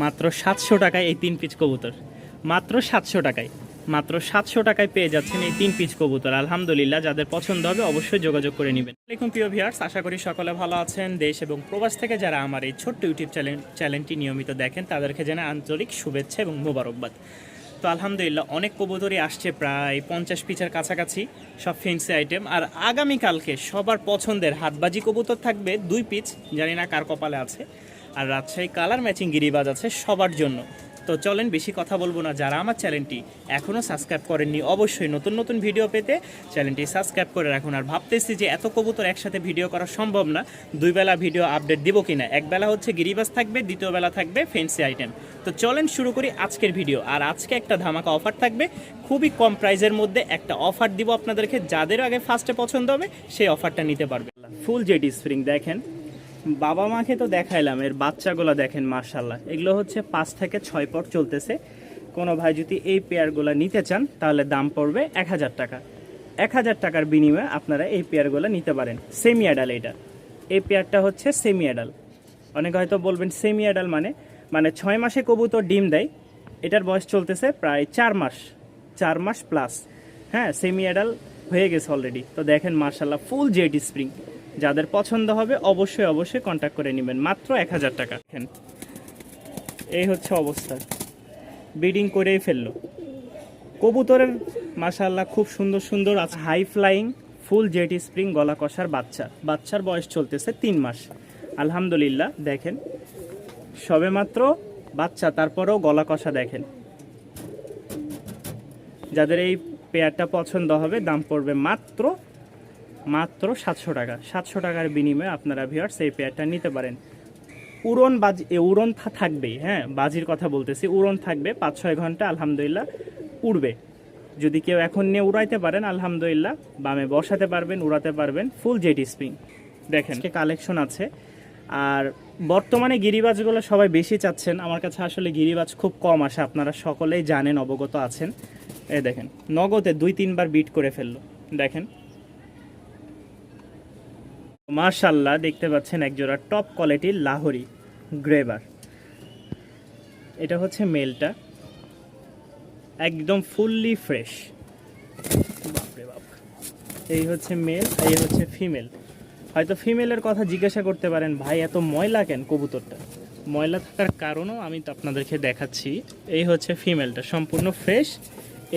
মাত্র 700 টাকায় এই 3 পিস কবুতর, মাত্র 700 টাকায়, মাত্র 700 টাকায় পেয়ে যাচ্ছেন এই 3 পিস কবুতর। আলহামদুলিল্লাহ, যাদের পছন্দ হবে অবশ্যই যোগাযোগ করে নেবেন। আসসালামু প্রিয় ভিউয়ার্স, আশা করি সকলে ভালো আছেন। দেশ এবং প্রবাস থেকে যারা আমার এই ছোট্ট ইউটিউব চ্যানেলটি নিয়মিত দেখেন তাদেরকে জানাই আন্তরিক শুভেচ্ছা এবং মোবারকবাদ। তো আলহামদুলিল্লাহ, অনেক কবুতরই আসছে, প্রায় 50 পিসের কাছাকাছি, সব ফেন্সি আইটেম। আর আগামীকালকে সবার পছন্দের হাতবাজি কবুতর থাকবে 2 পিস, জানি না কার কপালে আছে। আর রাজশাহী কালার ম্যাচিং গিরিবাজ আছে সবার জন্য। তো চলেন, বেশি কথা বলবো না, যারা আমার চ্যানেলটি এখনও সাবস্ক্রাইব করেননি অবশ্যই নতুন নতুন ভিডিও পেতে চ্যানেলটি সাবস্ক্রাইব করে রাখুন। আর ভাবতেছি যে এত কবুতর একসাথে ভিডিও করা সম্ভব না, 2 বেলা ভিডিও আপডেট দিব কিনা। এক বেলা হচ্ছে গিরিবাজ থাকবে, দ্বিতীয় বেলা থাকবে ফেন্সি আইটেম। তো চলেন শুরু করি আজকের ভিডিও। আর আজকে একটা ধামাকা অফার থাকবে, খুবই কম প্রাইসের মধ্যে একটা অফার দিব আপনাদেরকে। যাদের আগে ফার্স্টে পছন্দ হবে সেই অফারটা নিতে পারবে। ফুল জেডি স্প্রিং দেখেন, বাবা মাকে তো দেখাইলাম, এর বাচ্চাগুলো দেখেন মাশাল্লাহ। এগুলো হচ্ছে 5 থেকে 6 পট চলতেছে। কোনো ভাই যদি এই পেয়ারগুলো নিতে চান তাহলে দাম পড়বে 1000 টাকা। 1000 টাকার বিনিময়ে আপনারা এই পেয়ারগুলো নিতে পারেন। সেমি অ্যাডাল এটা, এই পেয়ারটা হচ্ছে সেমি অ্যাডাল। অনেকে হয়তো বলবেন সেমি অ্যাডাল মানে 6 মাসে কবুতর ডিম দেয়, এটার বয়স চলতেছে প্রায় 4 মাস প্লাস। হ্যাঁ, সেমি অ্যাডাল হয়ে গেছে অলরেডি। তো দেখেন মাশাল্লাহ, ফুল জেড স্প্রিং। যাদের পছন্দ হবে অবশ্যই কন্ট্যাক্ট করে নেবেন, মাত্র 1000 টাকা। দেখেন এই হচ্ছে অবস্থা, ব্রিডিং করেই ফেললো কবুতরের। মাশাল্লাহ খুব সুন্দর সুন্দর আছে, high flying full jade spring গলা কষার বাচ্চার বয়স চলতেছে 3 মাস। আলহামদুলিল্লাহ, দেখেন সবে মাত্র বাচ্চা, তারপরেও গলা কষা দেখেন। যাদের এই পেয়ারটা পছন্দ হবে দাম পড়বে মাত্র 700 টাকা। 700 টাকার বিনিময়ে আপনারা ভিউয়ার্স এই পেয়ারটা নিতে পারেন। উড়ন থাকবেই। হ্যাঁ, বাজির কথা বলতেছি, উড়ন থাকবে 5-6 ঘন্টা আলহামদুলিল্লাহ উড়বে। যদি কেউ এখন নিয়ে উড়াইতে পারেন আলহামদুলিল্লাহ, বামে বসাতে পারবেন, উড়াতে পারবেন। ফুল জেড স্প্রিং দেখেন, কালেকশন আছে। আর বর্তমানে গিরিবাজগুলো সবাই বেশি চাচ্ছেন, আমার কাছে আসলে গিরিবাজ খুব কম আসে, আপনারা সকলেই জানেন, অবগত আছেন। এই দেখেন নগদে 2-3 বার বিট করে ফেললো। দেখেন মাশাল্লাহ, দেখতে পাচ্ছেন একজোড়া টপ কোয়ালিটির লাহোরি গ্রেবার। এটা হচ্ছে মেলটা, একদম ফুললি ফ্রেশ। বাপরে বাপ, এই হচ্ছে মেল, এই হচ্ছে ফিমেল। হয়তো ফিমেলের কথা জিজ্ঞাসা করতে পারেন, ভাই এত ময়লা কেন কবুতরটা? ময়লা থাকার কারণও আমি তো আপনাদেরকে দেখাচ্ছি। এই হচ্ছে ফিমেলটা সম্পূর্ণ ফ্রেশ,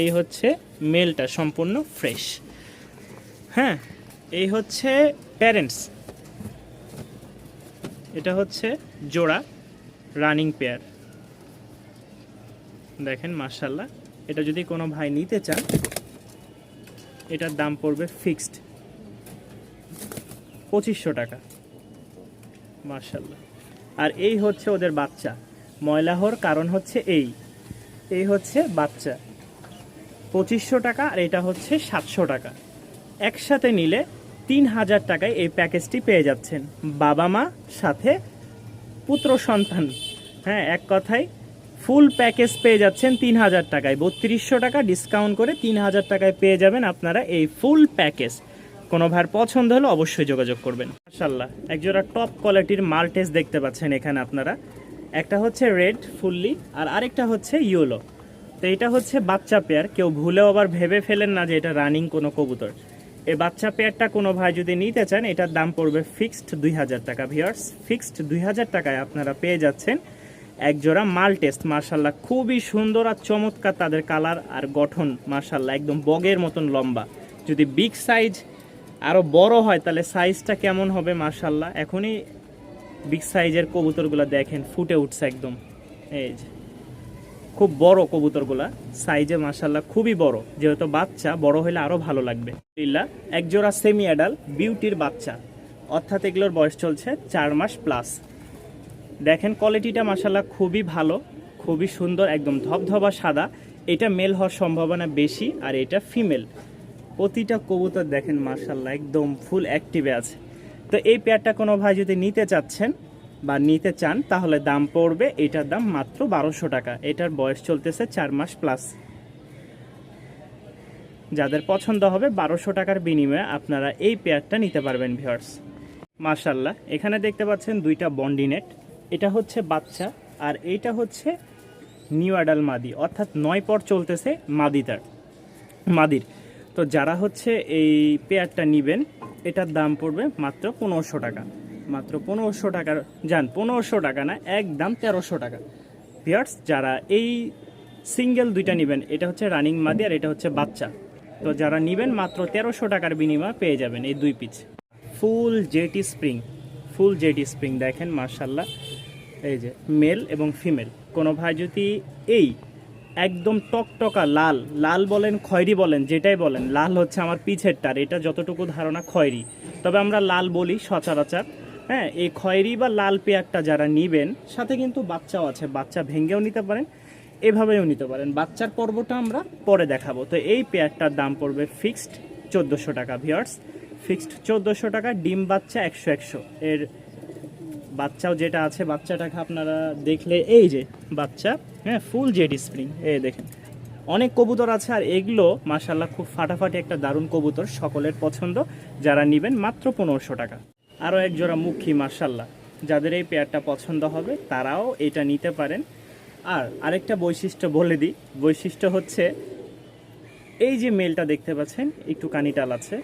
এই হচ্ছে মেলটা সম্পূর্ণ ফ্রেশ। হ্যাঁ, এই হচ্ছে প্যারেন্টস, এটা হচ্ছে জোড়া রানিং পেয়ার। দেখেন মাশাল্লাহ, এটা যদি কোনো ভাই নিতে চান এটার দাম পড়বে ফিক্সড 2500 টাকা। মাশাল্লাহ। আর এই হচ্ছে ওদের বাচ্চা, ময়লা হওয়ার কারণ হচ্ছে এই হচ্ছে বাচ্চা, 2500 টাকা। আর এটা হচ্ছে 700 টাকা। একসাথে নিলে 3000 টাকায় এই প্যাকেজটি পেয়ে যাচ্ছেন, বাবা মা সাথে পুত্র সন্তান। হ্যাঁ, এক কথায় ফুল প্যাকেজ পেয়ে যাচ্ছেন 3000 টাকায়। 3200 টাকা ডিসকাউন্ট করে 3000 টাকায় পেয়ে যাবেন আপনারা এই ফুল প্যাকেজ। কোনো ভাইয়ের পছন্দ হলে অবশ্যই যোগাযোগ করবেন। মাশাআল্লাহ, একজোড়া টপ কোয়ালিটির মাল্টেস দেখতে পাচ্ছেন এখানে আপনারা। একটা হচ্ছে রেড ফুললি, আর আরেকটা হচ্ছে ইয়েলো। তো এটা হচ্ছে বাচ্চা পেয়ার, কেউ ভুলেও আবার ভেবে ফেলেন না যে এটা রানিং কোনো কবুতর। এই বাচ্চা পেয়ারটা কোনো ভাই যদি নিতে চান এটার দাম পড়বে ফিক্সড 2000 টাকা। ভিউয়ার্স, ফিক্সড 2000 টাকায় আপনারা পেয়ে যাচ্ছেন একজোড়া মাল্টেস। মাশাল্লাহ খুবই সুন্দর আর চমৎকার তাদের কালার আর গঠন। মাশাল্লাহ একদম বগের মতন লম্বা। যদি বিগ সাইজ আরও বড় হয় তাহলে সাইজটা কেমন হবে মাশাল্লাহ। এখনই বিগ সাইজের কবুতরগুলো দেখেন ফুটে উঠছে একদম। এই যে খুব বড় কবুতরগুলা সাইজে মাশাল্লাহ খুবই বড়, যেহেতু বাচ্চা বড় হলে আরও ভালো লাগবে। একজোড়া সেমি অ্যাডাল বিউটির বাচ্চা, অর্থাৎ এগুলোর বয়স চলছে 4 মাস প্লাস। দেখেন কোয়ালিটিটা মাশাল্লাহ খুবই ভালো, খুবই সুন্দর, একদম ধবধবা সাদা। এটা মেল হওয়ার সম্ভাবনা বেশি, আর এটা ফিমেল। প্রতিটা কবুতর দেখেন মাশাল্লাহ একদম ফুল অ্যাক্টিভে আছে। তো এই পেয়ারটা কোনো ভাই যদি নিতে চাচ্ছেন বা নিতে চান তাহলে দাম পড়বে, এটার দাম মাত্র 1200 টাকা। এটার বয়স চলতেছে 4 মাস প্লাস। যাদের পছন্দ হবে 1200 টাকার বিনিময়ে আপনারা এই পেয়ারটা নিতে পারবেন ভিউয়ার্স। মাশাল্লাহ, এখানে দেখতে পাচ্ছেন 2টা বন্ডিনেট। এটা হচ্ছে বাচ্চা, আর এইটা হচ্ছে নিউ অ্যাডাল মাদি, অর্থাৎ 9 পর চলতেছে মাদির। তো যারা হচ্ছে এই পেয়ারটা নেবেন এটার দাম পড়বে মাত্র 1500 টাকা, মাত্র 1500 টাকার, যান 1500 টাকা না, একদম 1300 টাকা। ভিউয়ার্স, যারা এই সিঙ্গেল দুইটা নেবেন, এটা হচ্ছে রানিং মাদি আর এটা হচ্ছে বাচ্চা, তো যারা নেবেন মাত্র 1300 টাকার বিনিময়ে পেয়ে যাবেন এই 2 পিস ফুল জেটি স্প্রিং। দেখেন মাশাল্লাহ, এই যে মেল এবং ফিমেল। কোনো ভাই যদি এই একদম টকটকা লাল বলেন খয়েরি বলেন যেটাই বলেন, লাল হচ্ছে আমার পিছেরটার, এটা যতটুকু ধারণা খয়েরি, তবে আমরা লাল বলি সচরাচর। হ্যাঁ, এই খয়েরি বা লাল পেয়ারটা যারা নেবেন, সাথে কিন্তু বাচ্চাও আছে, বাচ্চা ভেঙেও নিতে পারেন, এভাবেও নিতে পারেন। বাচ্চার পর্বটা আমরা পরে দেখাবো। তো এই পেয়ারটার দাম পড়বে ফিক্সড 1400 টাকা ভিউয়ার্স, ফিক্সড 1400 টাকা। ডিম বাচ্চা 100 এর বাচ্চাও যেটা আছে, বাচ্চাটাকে আপনারা দেখলে এই যে বাচ্চা, হ্যাঁ ফুল জেডি স্প্রিং, এই দেখেন অনেক কবুতর আছে। আর এগুলো মাশাল্লাহ খুব ফাটাফাটি একটা দারুণ কবুতর, সকলের পছন্দ। যারা নেবেন মাত্র 1500 টাকা। আরও এক জোড়া মুখী মাশাল্লাহ, যাদের এই পেয়ারটা পছন্দ হবে তারাও এটা নিতে পারেন। আর আরেকটা বৈশিষ্ট্য বলে দিই, বৈশিষ্ট্য হচ্ছে এই যে মেলটা দেখতে পাচ্ছেন একটু কানিটাল আছে,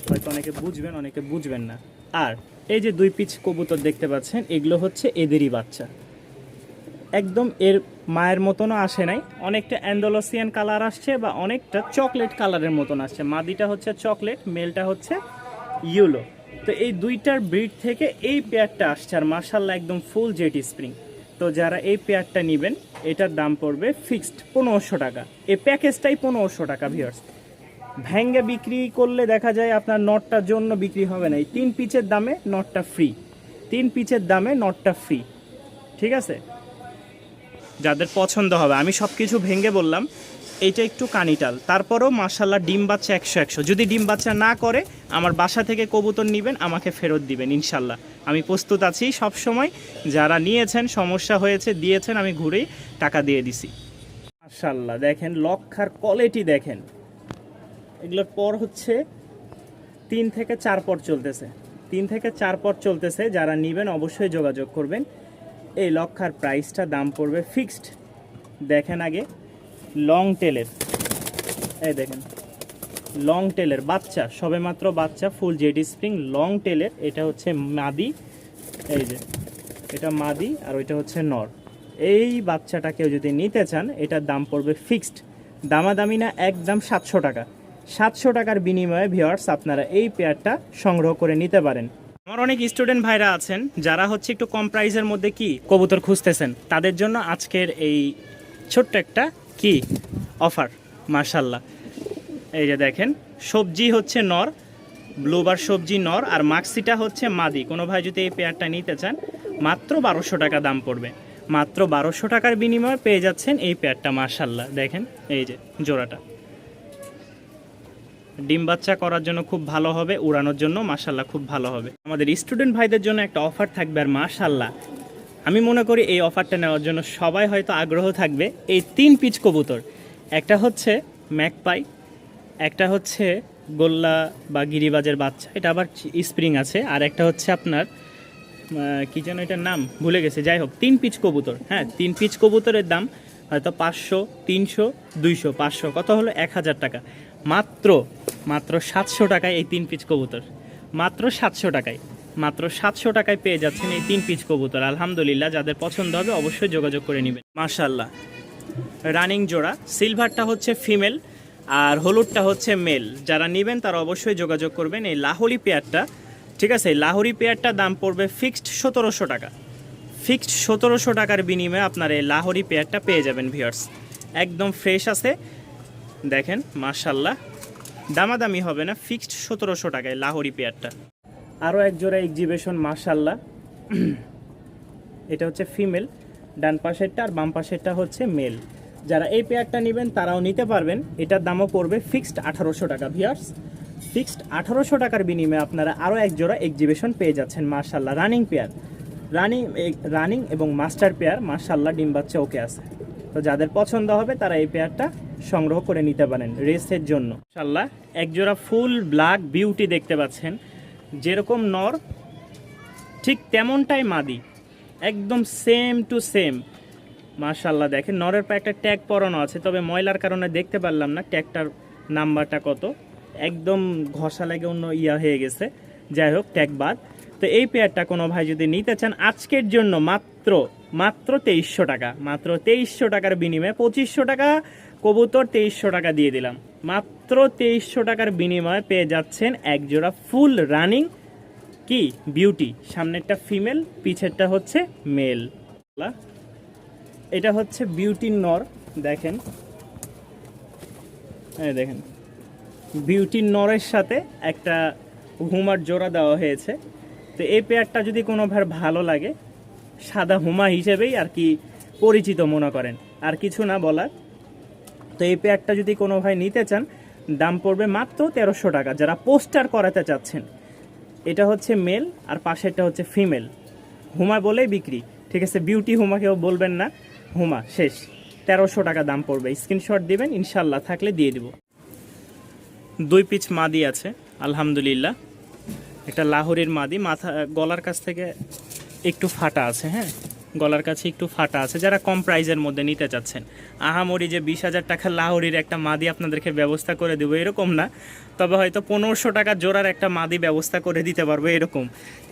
হয়তো অনেকে বুঝবেন অনেকে বুঝবেন না। আর এই যে 2 পিস কবুতর দেখতে পাচ্ছেন, এগুলো হচ্ছে এদেরই বাচ্চা, একদম এর মায়ের মতনও আসে নাই, অনেকটা অ্যান্ডালুসিয়ান কালার আসছে বা অনেকটা চকলেট কালারের মতন আসছে। মাদিটা হচ্ছে চকলেট, মেলটা হচ্ছে ইয়েলো। তো এই দুইটার ব্রিড থেকে এই পেয়ারটা আসছে, আর মাশাল্লাহ একদম ফুল জেটি স্প্রিং। তো যারা এই পেয়ারটা নেবেন এটার দাম পড়বে ফিক্সড 1500 টাকা। এই প্যাকেজটাই 1500 টাকা ভিউয়ার্স। ভেঙ্গে বিক্রি করলে দেখা যায় আপনার নটটার জন্য বিক্রি হবে না। এই 3 পিচের দামে নটটা ফ্রি, 3 পিচের দামে নটটা ফ্রি, ঠিক আছে? যাদের পছন্দ হবে, আমি সব কিছু ভেঙে বললাম, এইটা একটু কানিটাল, তারপরেও মাশাল্লাহ ডিম বাচ্চা 100। যদি ডিম বাচ্চা না করে আমার বাসা থেকে কবুতর নেবেন, আমাকে ফেরত দিবেন ইনশাল্লাহ, আমি প্রস্তুত আছি সব সময়। যারা নিয়েছেন সমস্যা হয়েছে দিয়েছেন, আমি ঘুরেই টাকা দিয়ে দিছি। মাশাল্লাহ দেখেন লক্ষার কোয়ালিটি দেখেন, এগুলোর পর হচ্ছে 3 থেকে 4 পর চলতেছে, 3 থেকে 4 পর চলতেছে। যারা নেবেন অবশ্যই যোগাযোগ করবেন। এই লক্ষার প্রাইসটা দাম পড়বে ফিক্সড। দেখেন আগে লং টেলের, এই দেখেন লং টেলের বাচ্চা, সবেমাত্র বাচ্চা, ফুল জেডি স্প্রিং লং টেলের। এটা হচ্ছে মাদি, এই যে এটা মাদি আর ওইটা হচ্ছে নর। এই বাচ্চাটা কেউ যদি নিতে চান এটার দাম পড়বে ফিক্সড, দামাদামি না, একদম 700 টাকা। 700 টাকার বিনিময়ে ভিউয়ার্স আপনারা এই পেয়ারটা সংগ্রহ করে নিতে পারেন। আমার অনেক স্টুডেন্ট ভাইরা আছেন যারা হচ্ছে একটু কম প্রাইসের মধ্যে কি কবুতর খুঁজতেছেন, তাদের জন্য আজকের এই ছোট্ট একটা কি অফার মাশাল্লাহ। এই যে দেখেন সবজি হচ্ছে নর, ব্লুবার সবজি নর, আর মাক্সিটা হচ্ছে মাদি। কোনো ভাই যদি এই পেয়ারটা নিতে চান মাত্র 1200 টাকা দাম পড়বে, মাত্র 1200 টাকার বিনিময়ে পেয়ে যাচ্ছেন এই পেয়ারটা মাশাল্লাহ। দেখেন এই যে জোড়াটা ডিম বাচ্চা করার জন্য খুব ভালো হবে, উড়ানোর জন্য মাশাল্লাহ খুব ভালো হবে। আমাদের স্টুডেন্ট ভাইদের জন্য একটা অফার থাকবে, আর মাশাল্লাহ আমি মনে করি এই অফারটা নেওয়ার জন্য সবাই হয়তো আগ্রহ থাকবে। এই 3 পিচ কবুতর, একটা হচ্ছে ম্যাকপাই, একটা হচ্ছে গোল্লা বা গিরিবাজের বাচ্চা, এটা আবার স্প্রিং আছে, আর একটা হচ্ছে আপনার কী যেন এটার নাম ভুলে গেছে, যাই হোক 3 পিচ কবুতর। হ্যাঁ 3 পিচ কবুতরের দাম হয়তো 500, 300, 200, 500, কত হলো 1000 টাকা। মাত্র 700 টাকায় এই 3 পিচ কবুতর, মাত্র 700 টাকায়, মাত্র 700 টাকায় পেয়ে যাচ্ছেন এই 3 পিচ কবুতর। আলহামদুলিল্লাহ, যাদের পছন্দ হবে অবশ্যই যোগাযোগ করে নেবেন। মাশাল্লাহ রানিং জোড়া, সিলভারটা হচ্ছে ফিমেল আর হলুদটা হচ্ছে মেল। যারা নেবেন তারা অবশ্যই যোগাযোগ করবেন। এই লাহোরি পেয়ারটা, ঠিক আছে, এই লাহোরি পেয়ারটা দাম পড়বে ফিক্সড 1700 টাকা, ফিক্সড 1700 টাকার বিনিময়ে আপনার এই লাহোরি পেয়ারটা পেয়ে যাবেন ভিউয়ার্স। একদম ফ্রেশ আছে দেখেন মাশাল্লাহ, দামাদামি হবে না, ফিক্সড 1700 টাকায় লাহোরি পেয়ারটা। আরও এক জোড়া এক্সিবিশন মাশাল্লাহ, এটা হচ্ছে ফিমেল, ডান পাশেরটা আর বাম পাশেরটা হচ্ছে মেল। যারা এই পেয়ারটা নেবেন তারাও নিতে পারবেন, এটার দামও পড়বে ফিক্সড 1800 টাকা ভিউয়ার্স। ফিক্সড 1800 টাকার বিনিময়ে আপনারা আরও এক জোড়া এক্সিবিশন পেয়ে যাচ্ছেন মাশাল্লাহ। রানিং পেয়ার, রানিং এবং মাস্টার পেয়ার মাশাল্লাহ, ডিম বাচ্চা ওকে আছে। তো যাদের পছন্দ হবে তারা এই পেয়ারটা সংগ্রহ করে নিতে পারেন রেসের জন্য। মাশাল্লাহ একজোড়া ফুল ব্ল্যাক বিউটি দেখতে পাচ্ছেন, যেরকম নর ঠিক তেমনটাই মাদি, একদম সেম টু সেম। মাশাল্লাহ দেখেন নরের পায়ে একটা ট্যাগ পরানো আছে, তবে ময়লার কারণে দেখতে পারলাম না ট্যাগটার নাম্বারটা কত, একদম ঘষা লেগে অন্য হয়ে গেছে। যাই হোক, ট্যাগ বাদ। তো এই পেয়ারটা কোনো ভাই যদি নিতে চান আজকের জন্য মাত্র মাত্র 2300 টাকা, মাত্র 2300 টাকার বিনিময়ে 2500 টাকা কবুতর 2300 টাকা দিয়ে দিলাম। মাত্র 2300 টাকার বিনিময়ে পেয়ে যাচ্ছেন এক জোড়া ফুল রানিং কি বিউটি। সামনেরটা ফিমেল, পিছেরটা হচ্ছে মেল। এটা হচ্ছে বিউটির নর, দেখেন এই দেখেন বিউটির নরের সাথে একটা হুমার জোড়া দেওয়া হয়েছে। তো এই পেয়ারটা যদি কোনো ভাই ভালো লাগে, সাদা হুমা হিসেবেই আর কি পরিচিত মনে করেন, আর কিছু না বলার। তো এই পেয়ারটা যদি কোনো ভাই নিতে চান দাম পড়বে মাত্র 1300 টাকা, যারা পোস্টার করাতে চাচ্ছেন। এটা হচ্ছে মেল আর পাশেরটা হচ্ছে ফিমেল, হুমা বলেই বিক্রি, ঠিক আছে? বিউটি হুমা কেউ বলবেন না, হুমা শেষ। 1300 টাকা দাম পড়বে, স্ক্রিনশট দিবেন, ইনশাল্লাহ থাকলে দিয়ে দিব। 2 পিচ মাদি আছে আলহামদুলিল্লাহ, একটা লাহোরের মাদি, মাথা গলার কাছ থেকে একটু ফাটা আছে, হ্যাঁ গলার কাছে একটু ফাটা আছে। যারা কম প্রাইজের মধ্যে নিতে চাচ্ছেন, আহামরি যে 20,000 টাকা লাহোরির একটা মাদি আপনাদেরকে ব্যবস্থা করে দেবো এরকম না, তবে হয়তো 1500 টাকা জোড়ার একটা মাদি ব্যবস্থা করে দিতে পারবো এরকম।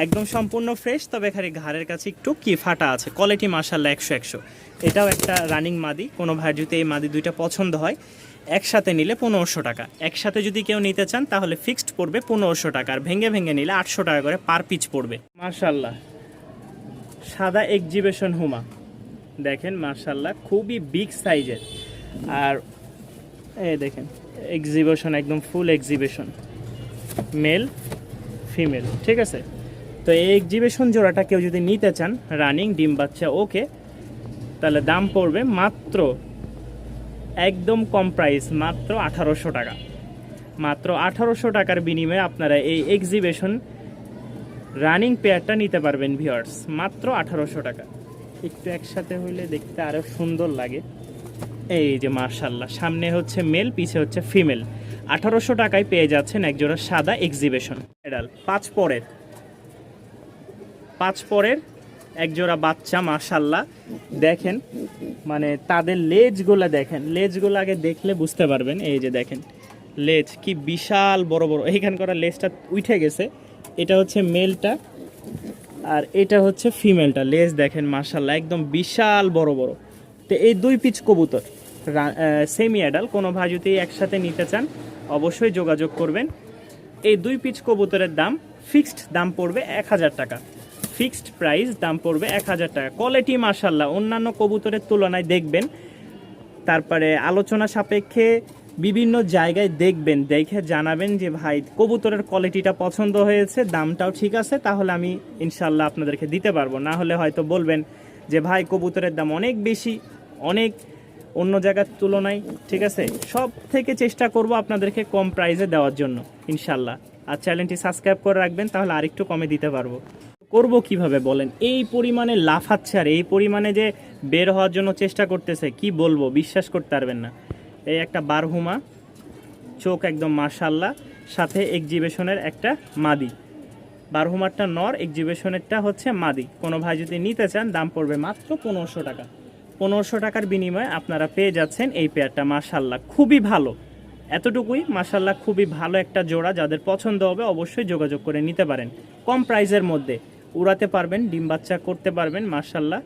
একদম সম্পূর্ণ ফ্রেশ, তবে খালি ঘাড়ের কাছে একটু কি ফাটা আছে। কোয়ালিটি মাশাআল্লাহ 100 এটাও একটা রানিং মাদি। কোনো ভাই যদি এই মাদি দুইটা পছন্দ হয়, একসাথে নিলে 1500 টাকা। একসাথে যদি কেউ নিতে চান তাহলে ফিক্সড পড়বে 1500 টাকা, আর ভেঙে ভেঙে নিলে 800 টাকা করে পার পিচ পড়বে। মাশাআল্লাহ সাদা এক্সিবিশন হুমা, দেখেন মাশাআল্লাহ খুবই বিগ সাইজের। আর এই দেখেন এক্সিবিশন, একদম ফুল এক্সিবিশন, মেল ফিমেল, ঠিক আছে? তো এই এক্সিবিশন জোড়াটা কেউ যদি নিতে চান রানিং ডিম বাচ্চা ওকে, তাহলে দাম পড়বে মাত্র একদম কম প্রাইস, মাত্র 1800 টাকা। মাত্র 1800 টাকার বিনিময়ে আপনারা এই এক্সিবিশন রানিং পেয়ারটা নিতে পারবেন ভিউয়ার্স, মাত্র 1800 টাকা। একটু একসাথে হইলে দেখতে আরও সুন্দর লাগে। এই যে মাশাআল্লাহ, সামনে হচ্ছে মেল, পিছে হচ্ছে ফিমেল। 1800 টাকায় পেয়ে যাচ্ছেন একজোড়া সাদা এক্সিবিশন এডাল। 5 পরের একজোড়া বাচ্চা মাশাআল্লাহ দেখেন, মানে তাদের লেজগুলো দেখেন, লেজগুলো আগে দেখলে বুঝতে পারবেন। এই যে দেখেন লেজ কি বিশাল বড় বড়, এইখানকার লেজটা উঠে গেছে। এটা হচ্ছে মেলটা আর এটা হচ্ছে ফিমেলটা, লেজ দেখেন মাশাআল্লাহ একদম বিশাল বড় বড়। তো এই 2 পিচ কবুতর সেমি অ্যাডাল, কোনো ভাই যদি একসাথে নিতে চান অবশ্যই যোগাযোগ করবেন। এই 2 পিচ কবুতরের দাম ফিক্সড দাম পড়বে 1000 টাকা, ফিক্সড প্রাইস দাম পড়বে 1000 টাকা। কোয়ালিটি মাশাআল্লাহ অন্যান্য কবুতরের তুলনায় দেখবেন, তারপরে আলোচনা সাপেক্ষে বিভিন্ন জায়গায় দেখবেন, দেখে জানাবেন যে ভাই কবুতরের কোয়ালিটিটা পছন্দ হয়েছে, দামটাও ঠিক আছে, তাহলে আমি ইনশাল্লাহ আপনাদেরকে দিতে পারবো। না হলে হয়তো বলবেন যে ভাই কবুতরের দাম অনেক বেশি, অনেক অন্য জায়গার তুলনায়, ঠিক আছে? সব থেকে চেষ্টা করব আপনাদেরকে কম প্রাইসে দেওয়ার জন্য ইনশাল্লাহ। আর চ্যানেলটি সাবস্ক্রাইব করে রাখবেন, তাহলে আরেকটু কমে দিতে পারবো। করব কিভাবে বলেন, এই পরিমাণে লাফাচ্ছে আর এই পরিমাণে যে বের হওয়ার জন্য চেষ্টা করতেছে, কি বলবো, বিশ্বাস করতে পারবেন না। এই একটা বারহুমা, চোখ একদম মাশাআল্লাহ, সাথে এক্সিবিশনের একটা মাদি। বারহুমারটা নর, এক্সিবিশনেরটা হচ্ছে মাদি। কোনো ভাই যদি নিতে চান দাম পড়বে মাত্র 1500 টাকা। 1500 টাকার বিনিময়ে আপনারা পেয়ে যাচ্ছেন এই পেয়ারটা মাশাআল্লাহ খুবই ভালো। এতটুকুই মাশাআল্লাহ খুবই ভালো একটা জোড়া, যাদের পছন্দ হবে অবশ্যই যোগাযোগ করে নিতে পারেন। কম প্রাইসের মধ্যে উড়াতে পারবেন, ডিম বাচ্চা করতে পারবেন মাশাআল্লাহ।